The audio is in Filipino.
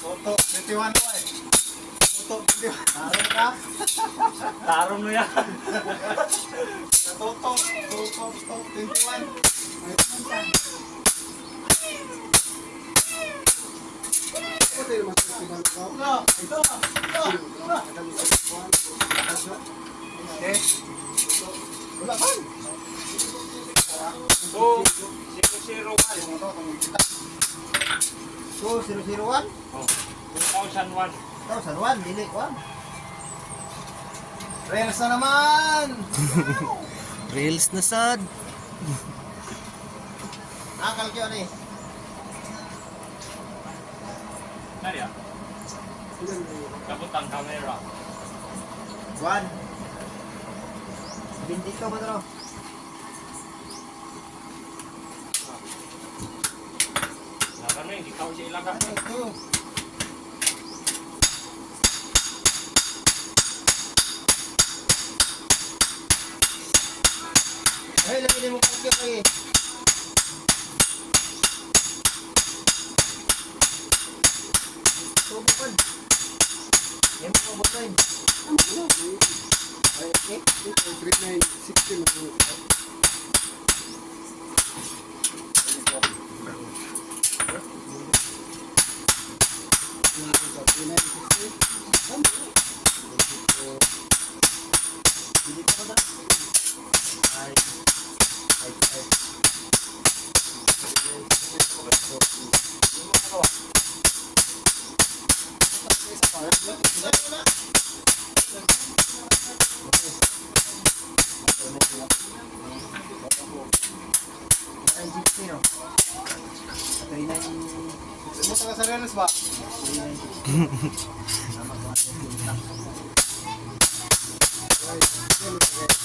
Toto, 21 ko eh. Toto, 21. Tarong ka? Tarong mo yan. Toto, 21. Ito yung mas festival ko. Ito. Okay. Wala man. So, 001. So, 001? Oh, 2001. Ito, San Juan, dili ko. Reels na naman! Reels na sad. Akal ko ni. Nari ah. Kapot ang camera. Juan. Bindit ka ba ito? Lakan na, hindi tao siya ilagak. Ito. Ay, lagi mo kalkyo lagi. Tubukan. Yan mo kabutan. Ay, ito, 3960 na po. Bindit ka ba ito? Ay. Mo taga sa Reels ba? Right.